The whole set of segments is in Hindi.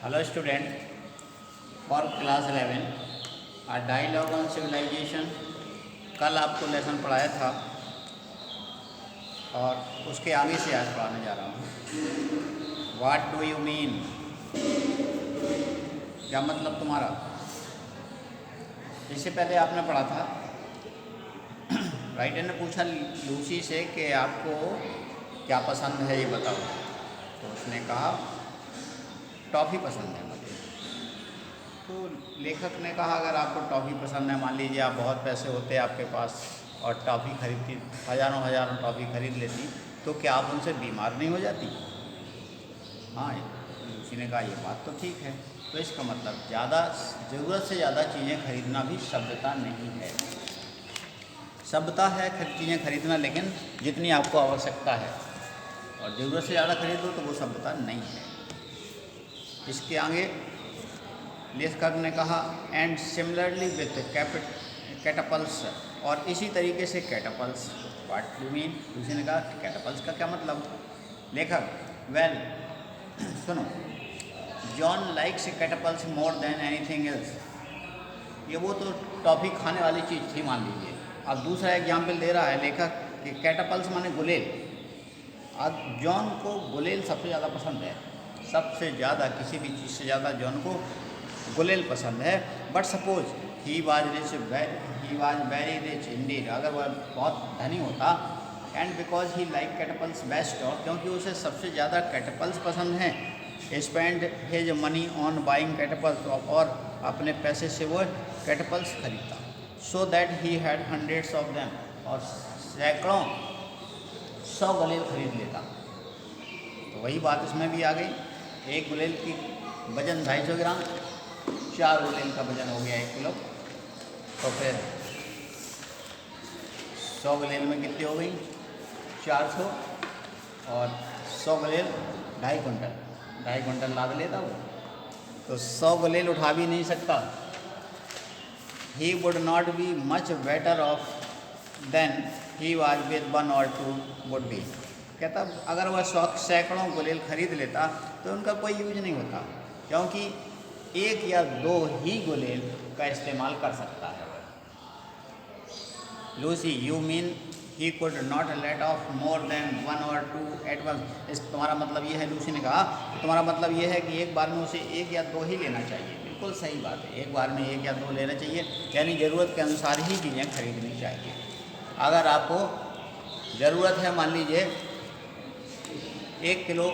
Hello student, for class 11 a dialogue on civilisation. कल आपको लेसन पढ़ाया था और उसके आगे से आज पढ़ाने जा रहा हूँ। व्हाट डू यू मीन, क्या मतलब तुम्हारा। इससे पहले आपने पढ़ा था, राइटर ने पूछा लूसी से कि आपको क्या पसंद है ये बताओ। तो उसने कहा टॉफ़ी पसंद है मुझे। तो लेखक ने कहा अगर आपको टॉफ़ी पसंद है, मान लीजिए आप बहुत पैसे होते आपके पास और टॉफ़ी खरीदती, हज़ारों टॉफ़ी खरीद लेती, तो क्या आप उनसे बीमार नहीं हो जाती। हाँ, लूसी ने कहा ये बात तो ठीक है। तो इसका मतलब ज़रूरत से ज़्यादा चीज़ें खरीदना भी सभ्यता नहीं है। सभ्यता है चीज़ें खरीदना, लेकिन जितनी आपको आवश्यकता है, और ज़रूरत से ज़्यादा खरीद लो तो वो सभ्यता नहीं है। इसके आगे लेखक ने कहा एंड सिमिलरली विथ कैटापल्स, और इसी तरीके से कैटापल्स। व्हाट डू मीन, उसी ने कहा कैटापल्स का क्या मतलब। लेखक वेल सुनो, John likes catapults more than anything else. ये वो तो टॉफ़ी खाने वाली चीज़ थी मान लीजिए। अब दूसरा एग्जाम्पल दे रहा है लेखक कि कैटापल्स माने गुलेल। अब जॉन को गुलेल सबसे ज़्यादा पसंद है, सबसे ज़्यादा किसी भी चीज़ से ज़्यादा जॉन को गुलेल पसंद है। But suppose he was very rich indeed, अगर वह बहुत धनी होता, and because he like catapults best, और क्योंकि उसे सबसे ज़्यादा कैटापल्स पसंद हैं, spend his money on buying catapults, और अपने पैसे से वो कैटापल्स खरीदता। So that he had hundreds of them, और सैकड़ों 100 गुलेल खरीद लेता। तो वही बात इसमें भी आ गई। एक गुलेल की वजन 250 ग्राम, 4 गुलेल का वजन हो गया 1 किलो। तो फिर 100 गुलेल में कितनी हो गई, 400, और 100 गुलेल 2.5 कुंटल, 2.5 कुंटल लाद लेता वो। तो 100 गुलेल उठा भी नहीं सकता। He would not be much better off than he was with 1 or 2 would be. कहता अगर वह 100 सैकड़ों गुलेल खरीद लेता तो उनका कोई यूज नहीं होता, क्योंकि 1 या 2 ही गुलेल का इस्तेमाल कर सकता है। Lucy you mean he could not let off more than 1 or 2 at once. इस तुम्हारा मतलब ये है, लूसी ने कहा तुम्हारा मतलब ये है कि एक बार में उसे 1 या 2 ही लेना चाहिए। बिल्कुल सही बात है, एक बार में 1 या 2 लेना चाहिए, यानी ज़रूरत के अनुसार ही चीज़ें खरीदनी चाहिए। अगर आपको ज़रूरत है, मान लीजिए 1 किलो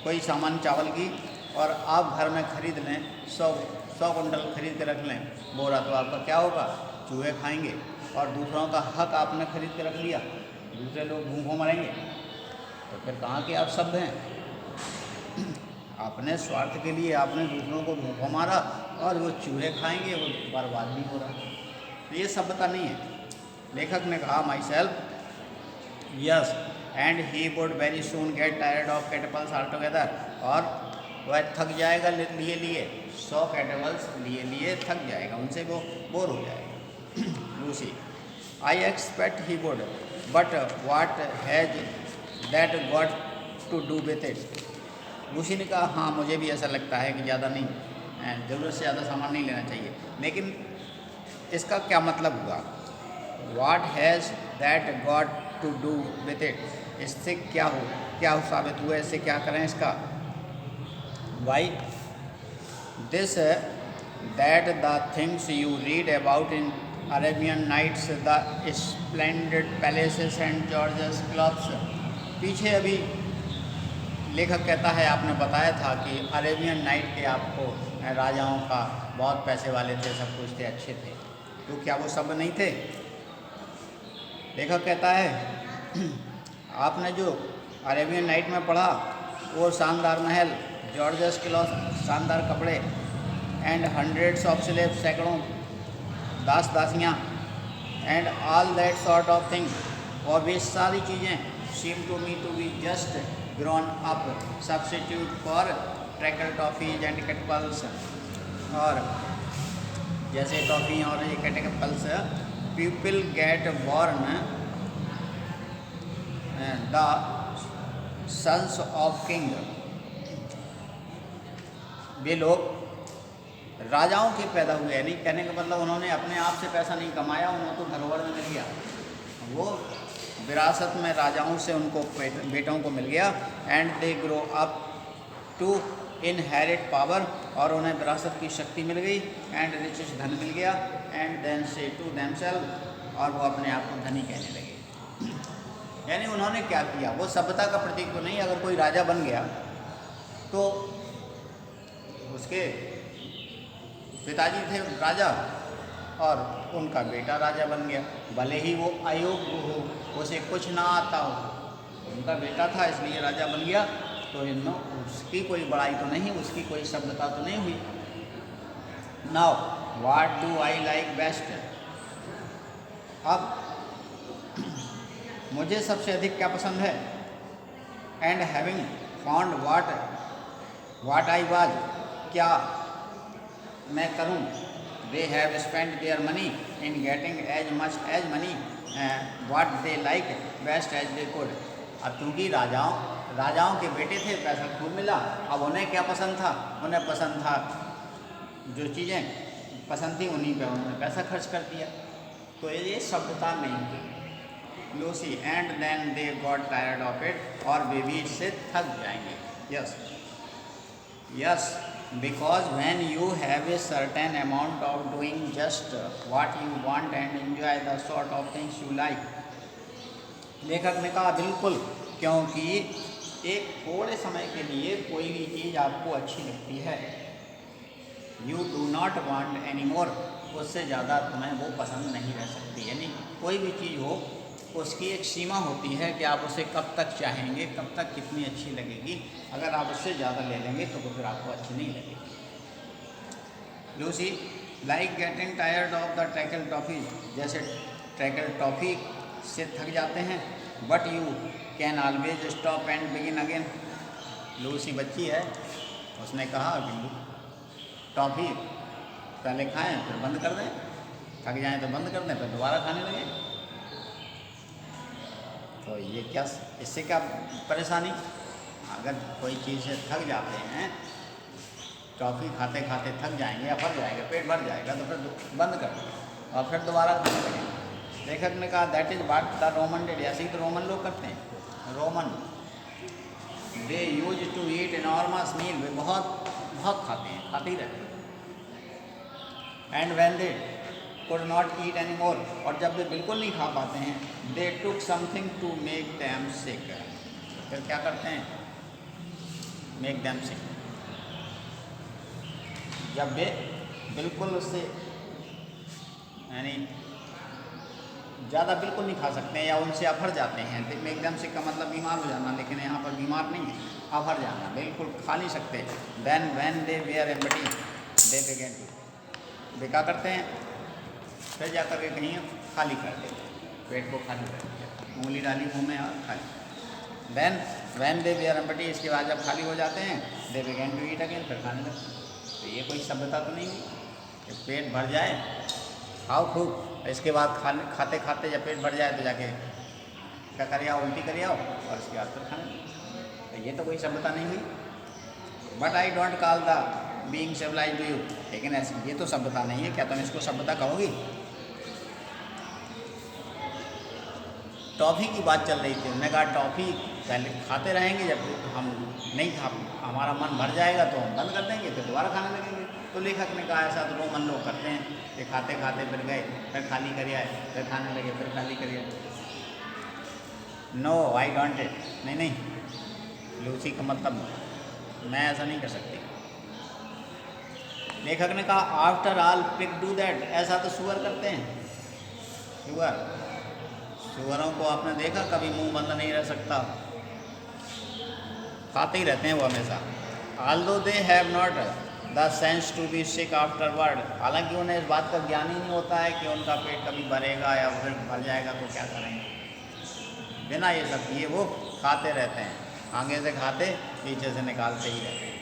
कोई सामान चावल की, और आप घर में खरीद लें 100 कुंटल खरीद के रख लें बोरा, तो आपका क्या होगा, चूहे खाएंगे। और दूसरों का हक आपने खरीद के रख लिया, दूसरे लोग भूखों मरेंगे, तो फिर कहाँ के आप सब हैं। अपने स्वार्थ के लिए आपने दूसरों को भूखों मारा, और वो चूहे खाएंगे, वो बर्बाद भी हो रहा है। तो ये सभ्यता नहीं है। लेखक ने कहा myself yes and he would very soon get tired of catapults altogether, और वह थक जाएगा लिए 100 कैटापल्स लिए थक जाएगा, उनसे वो बोर हो जाएगा। Lucy I expect he would, but what has that got to do with it. Lucy ने कहा हाँ मुझे भी ऐसा लगता है कि ज़्यादा नहीं, ज़रूरत से ज़्यादा सामान नहीं लेना चाहिए, लेकिन इसका क्या मतलब हुआ। What has that got to do with it, इससे क्या साबित हुआ, इससे क्या करें इसका। Why this that the things you read about in Arabian Nights, the splendid palaces and gorgeous clubs. पीछे अभी लेखक कहता है आपने बताया था कि अरेबियन नाइट के आपको राजाओं का बहुत पैसे वाले थे, सब कुछ थे, अच्छे थे, तो क्या वो सब नहीं थे। लेखक कहता है आपने जो अरेबियन नाइट में पढ़ा वो शानदार महल, जॉर्जस क्लॉथ शानदार कपड़े, एंड हंड्रेड्स ऑफ स्लेव्स सैकड़ों दासियाँ, and all that sort of thing, और वे सारी चीज़ें seem to me to be just grown up substitute for tracker toffees and catapults. और जैसे टॉफ़ी और ये catapults, people get born the sons of king, वे लोग राजाओं के पैदा हुए, यानी कहने का मतलब उन्होंने अपने आप से पैसा नहीं कमाया, उन्हें तो धरोहर में मिल गया, वो विरासत में राजाओं से उनको बेटों को मिल गया। And they grow up to inherit power, और उन्हें विरासत की शक्ति मिल गई। एंड रिचेस, धन मिल गया। एंड देन से टू देमसेल्फ, और वो अपने आप को धनी कहने लगे। यानी उन्होंने क्या किया, वो सभ्यता का प्रतीक तो नहीं, अगर कोई राजा बन गया तो उसके पिताजी थे राजा और उनका बेटा राजा बन गया, भले ही वो अयोग्य हो, उसे कुछ ना आता हो, उनका बेटा था इसलिए राजा बन गया, तो इनमें उसकी कोई बड़ाई तो नहीं, उसकी कोई सभ्यता तो नहीं हुई। Now what do I like best, अब मुझे सबसे अधिक क्या पसंद है। And having found what I was, क्या मैं करूं। They have spend their money in getting as much as money what they like best as they could. अब क्योंकि राजाओं के बेटे थे, पैसा खूब मिला, अब उन्हें क्या पसंद था, उन्हें पसंद था जो चीज़ें पसंद थी उन्हीं पे उन्होंने पैसा खर्च कर दिया, तो ये सभ्यता नहीं थी। Lucy, and then they got tired of it, और वे भी इससे थक जाएंगे। Yes yes, because when you have a certain amount of doing just what you want and enjoy the sort of things you like, लेखक ने कहा बिल्कुल, क्योंकि एक थोड़े समय के लिए कोई भी चीज़ आपको अच्छी लगती है, you do not want anymore, उससे ज़्यादा तुम्हें वो पसंद नहीं रह सकती। यानी कोई भी चीज़ हो उसकी एक सीमा होती है कि आप उसे कब तक चाहेंगे, कब तक कितनी अच्छी लगेगी। अगर आप उससे ज़्यादा ले लेंगे तो फिर आपको अच्छी नहीं लगेगी। Lucy, like getting tired of the tackle toffee, जैसे ट्रैकल टॉफ़ी से थक जाते हैं। But you can always stop and begin again. Lucy बच्ची है, उसने कहा कि टॉफ़ी पहले खाएं फिर बंद कर दें, थक जाएं तो बंद कर दें फिर दोबारा खाने लगें। तो ये क्या, इससे क्या परेशानी, अगर कोई चीज़ से थक जाते हैं, टॉफ़ी खाते खाते थक जाएंगे या भर जाएगा, पेट भर जाएगा, तो फिर बंद कर दें और फिर दोबारा खाने लगेंगे। लेखक ने कहा that is what the Roman did, ऐसे ही तो रोमन लोग करते हैं। Roman they use to eat enormous meal, वे बहुत खाते हैं, खाते ही रहते हैं। And when they could not eat anymore, और जब वे बिल्कुल नहीं खा पाते हैं, they took something to make them sick, फिर क्या करते हैं, make them sick। जब वे बिल्कुल उससे यानी ज़्यादा बिल्कुल नहीं खा सकते हैं या उनसे अभर जाते हैं, make them sick का मतलब बीमार हो जाना, लेकिन यहाँ पर बीमार नहीं है, अभर जाना, बिल्कुल खा नहीं सकते। then when they were empty they began to, वे क्या करते हैं, फिर जा कर के कहीं खाली कर देते, पेट को खाली कर दिया, उंगली डाली मुँह में और खाली। Then when they were empty, इसके बाद जब खाली हो जाते हैं, they begin to eat again, फिर खाने लगते हैं। तो ये कोई सभ्यता तो नहीं हुई कि पेट भर जाए खाओ खूब, इसके बाद खाते खाते जब पेट भर जाए तो जाके क्या कर आओ, उल्टी कर आओ और इसके बाद फिर खाने। तो ये तो कोई सभ्यता नहीं हुई। But I don't call the being civilised to you, लेकिन ऐसे ये तो सभ्यता नहीं है, क्या तुम इसको सभ्यता कहोगी। टॉफ़ी की बात चल रही थी, उन्होंने कहा टॉफ़ी पहले खाते रहेंगे, जब हम नहीं खा, हमारा मन भर जाएगा तो हम बंद कर देंगे, फिर दोबारा खाने लगेंगे। तो लेखक ने कहा ऐसा तो रोमन लोग करते हैं कि खाते खाते फिर गए, फिर खाली कर आए, फिर खाने लगे, फिर खाली कर आए। नो आई डोंट इट, नहीं, लूसी का मतलब मैं ऐसा नहीं कर सकती। लेखक ने कहा after all pig do that, ऐसा तो सुअर करते हैं। सुअरों को आपने देखा, कभी मुंह बंद नहीं रह सकता, खाते ही रहते हैं वो हमेशा। Although they have not the sense to be sick afterward, हालांकि उन्हें इस बात का ज्ञान ही नहीं होता है कि उनका पेट कभी भरेगा या फिर भर जाएगा तो क्या करेंगे। बिना ये सब किए वो खाते रहते हैं, आगे से खाते पीछे से निकालते ही रहते हैं।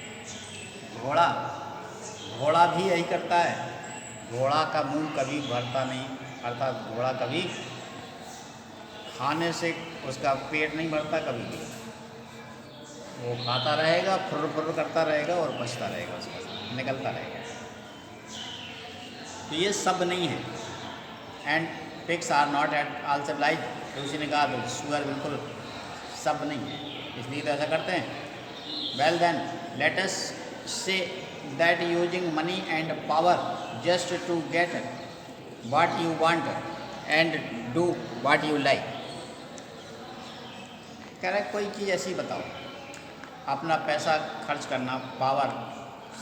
घोड़ा भी यही करता है, घोड़ा का मुंह कभी भरता नहीं, अर्थात घोड़ा कभी खाने से उसका पेट नहीं भरता कभी भी। वो खाता रहेगा, फुर फुर करता रहेगा और बचता रहेगा, उसका साथ निकलता रहेगा। तो ये सब नहीं है। And pigs are not at all civilise, तो उसी ने कहा तो सुअर बिल्कुल सब नहीं है, इसलिए तो ऐसा करते हैं। Well then let us say that using money and power just to get what you want and do what you like. कह रहे कोई चीज़ ऐसी बताओ, अपना पैसा खर्च करना, पावर,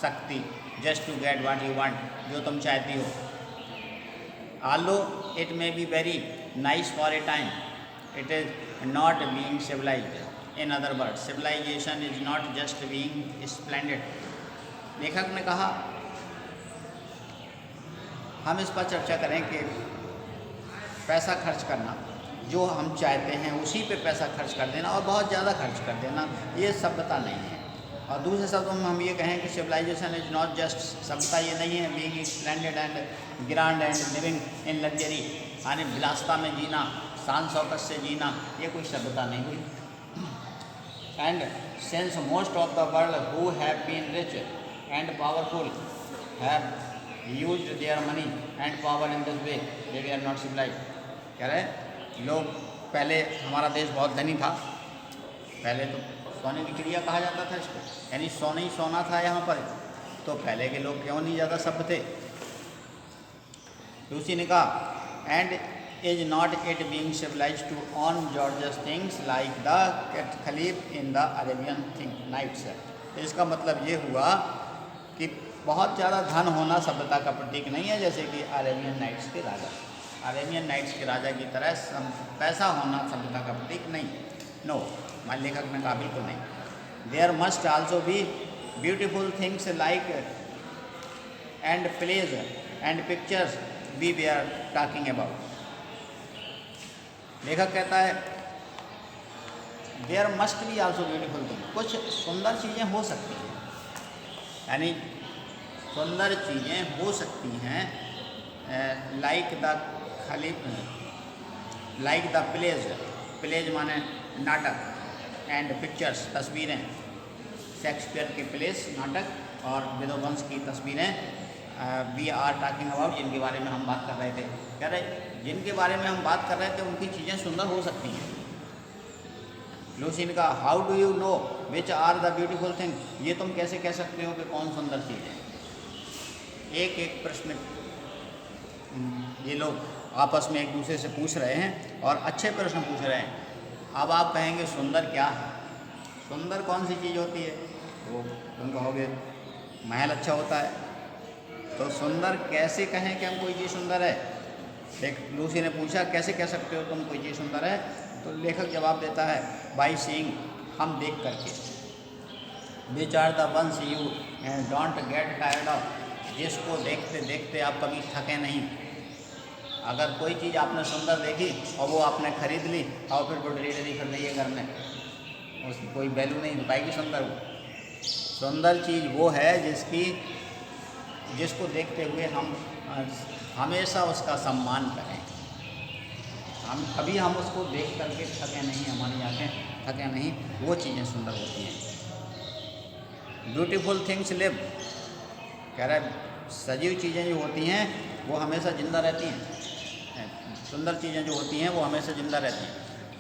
शक्ति, just to get what you want, जो तुम चाहती हो। Although it may be very nice for a time, it is not being civilised. In other word, civilisation is not just being splendid. लेखक ने कहा हम इस पर चर्चा करें कि पैसा खर्च करना, जो हम चाहते हैं उसी पे पैसा खर्च कर देना और बहुत ज़्यादा खर्च कर देना, ये सभ्यता नहीं है। और दूसरे शब्दों में हम ये कहें कि सिविलाइजेशन इज नॉट जस्ट, सभ्यता ये नहीं है being splendid and grand and living in luxury, यानी विलासता में जीना, शान शौकत से जीना, ये कोई सभ्यता नहीं हुई। And since most of the world who have been rich and powerful have used their money and power in this way, they are not civilised. कह रहे लोग, पहले हमारा देश बहुत धनी था, पहले तो सोने की चिड़िया कहा जाता था इसको, यानी सोना ही सोना था यहाँ पर, तो पहले के लोग क्यों नहीं ज़्यादा सभ्य थे। दूसरी ने कहा and is not it being civilise to own gorgeous things like the caliph in the Arabian nights. इसका मतलब ये हुआ कि बहुत ज़्यादा धन होना सभ्यता का प्रतीक नहीं है, जैसे कि अरेबियन नाइट्स के राजा, अरेबियन नाइट्स के राजा की तरह पैसा होना सभ्यता का प्रतीक नहीं। नो, हमारे लेखक ने कहा बिल्कुल नहीं। There must also be beautiful things like and plays and pictures we are talking about. लेखक कहता है there must be also beautiful thing, कुछ सुंदर चीज़ें हो सकती हैं, यानी सुंदर चीज़ें हो सकती हैं, like the caliph, like the plays, plays माने नाटक, एंड पिक्चर्स तस्वीरें, शेक्सपियर के प्लेस नाटक और विदोवंश की तस्वीरें, वी आर टॉकिंग अबाउट, जिनके बारे में हम बात कर रहे थे। कह रहे जिनके बारे में हम बात कर रहे थे उनकी चीज़ें सुंदर हो सकती हैं। लूसी ने कहा how do you know which are the beautiful thing, ये तुम कैसे कह सकते हो कि कौन सुंदर चीज़ है। एक एक प्रश्न ये लोग आपस में एक दूसरे से पूछ रहे हैं और अच्छे प्रश्न पूछ रहे हैं। अब आप कहेंगे सुंदर क्या है, सुंदर कौन सी चीज़ होती है, वो तुम कहोगे महल अच्छा होता है, तो सुंदर कैसे कहें कि हम कोई चीज़ सुंदर है। एक लूसी ने पूछा कैसे कह सकते हो तुम कोई चीज़ सुंदर है, तो लेखक जवाब देता है बाई सीइंग, हम देख करके, which are the ones you don't get tired of, जिसको देखते देखते आप कभी थके नहीं। अगर कोई चीज़ आपने सुंदर देखी और वो आपने खरीद ली और फिर वो डेली कर रही है घर में, उसकी कोई वैल्यू नहीं हो पाएगी सुंदर। वो सुंदर चीज़ वो है जिसको देखते हुए हम हमेशा उसका सम्मान करें, हम उसको देख करके थके नहीं, हमारी आँखें थके नहीं, वो चीज़ें सुंदर होती हैं। ब्यूटीफुल थिंग्स लिव, कह रहा है सजीव चीज़ें जो होती हैं वो हमेशा ज़िंदा रहती हैं, सुंदर चीज़ें जो होती हैं वो हमेशा ज़िंदा रहती हैं।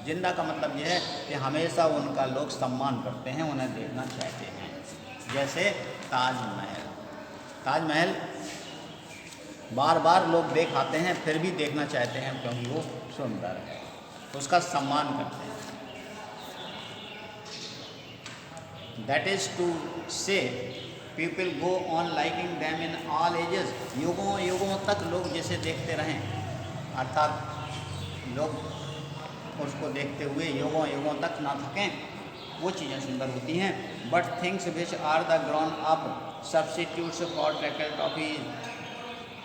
जिंदा का मतलब यह है कि हमेशा उनका लोग सम्मान करते हैं, उन्हें देखना चाहते हैं। जैसे ताजमहल, ताजमहल बार बार लोग देख आते हैं फिर भी देखना चाहते हैं क्योंकि वो सुंदर है, उसका सम्मान करते हैं। दैट इज़ टू से people go on liking them in all ages, युगों युगों तक लोग जैसे देखते रहें, अर्थात लोग उसको देखते हुए युगों युगों तक ना थकें, वो चीज़ें सुंदर होती हैं। But things which are the grown up substitutes for treacle toffee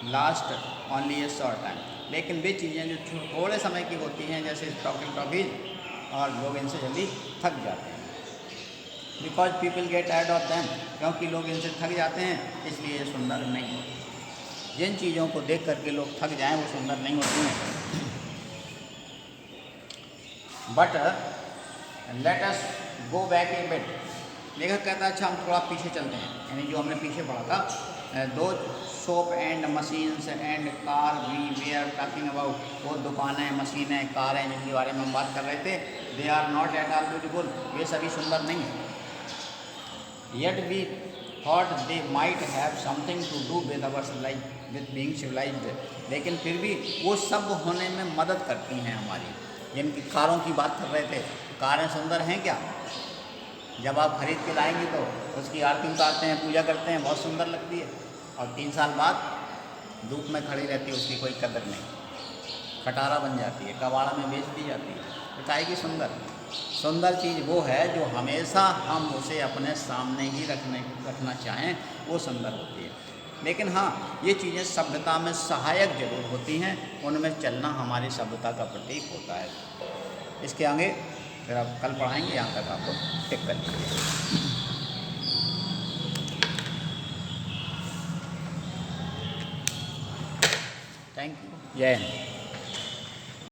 last only a short time, लेकिन वे चीज़ें जो थोड़े समय की होती हैं जैसे टॉकिंग टॉफीज, और लोग इनसे जल्दी थक जाते हैं। Because people get tired of them, क्योंकि लोग इनसे थक जाते हैं, इसलिए ये सुंदर नहीं होती। जिन चीज़ों को देख करके लोग थक जाएं वो सुंदर नहीं होती हैं। But let us go back A bit, लेखक कहता है अच्छा हम थोड़ा पीछे चलते हैं, यानी जो हमने पीछे पढ़ा था, दो shop and machines and car we are talking about, वो दुकानें, मशीनें, कारें जिनके बारे में हम बात कर रहे थे, they are not at all beautiful, ये सभी सुंदर नहीं है। Yet we thought they might have something to do with our civilise with being civilised, लेकिन फिर भी वो सब होने में मदद करती हैं हमारी। जिनकी कारों की बात कर रहे थे, कारें सुंदर हैं क्या? जब आप खरीद के लाएंगे तो उसकी आरती उतारते हैं, पूजा करते हैं, बहुत सुंदर लगती है, और 3 साल बाद धूप में खड़ी रहती है, उसकी कोई कदर नहीं, खटारा बन जाती है, कबाड़ा में बेच दी जाती है। तो काहे की सुंदर चीज़ वो है जो हमेशा हम उसे अपने सामने ही रखना चाहें, वो सुंदर होती है। लेकिन हाँ, ये चीज़ें सभ्यता में सहायक जरूर होती हैं, उनमें चलना हमारी सभ्यता का प्रतीक होता है। इसके आगे फिर आप कल पढ़ाएंगे, यहाँ तक आपको टिक कर लीजिए। थैंक यू, जय हिंद।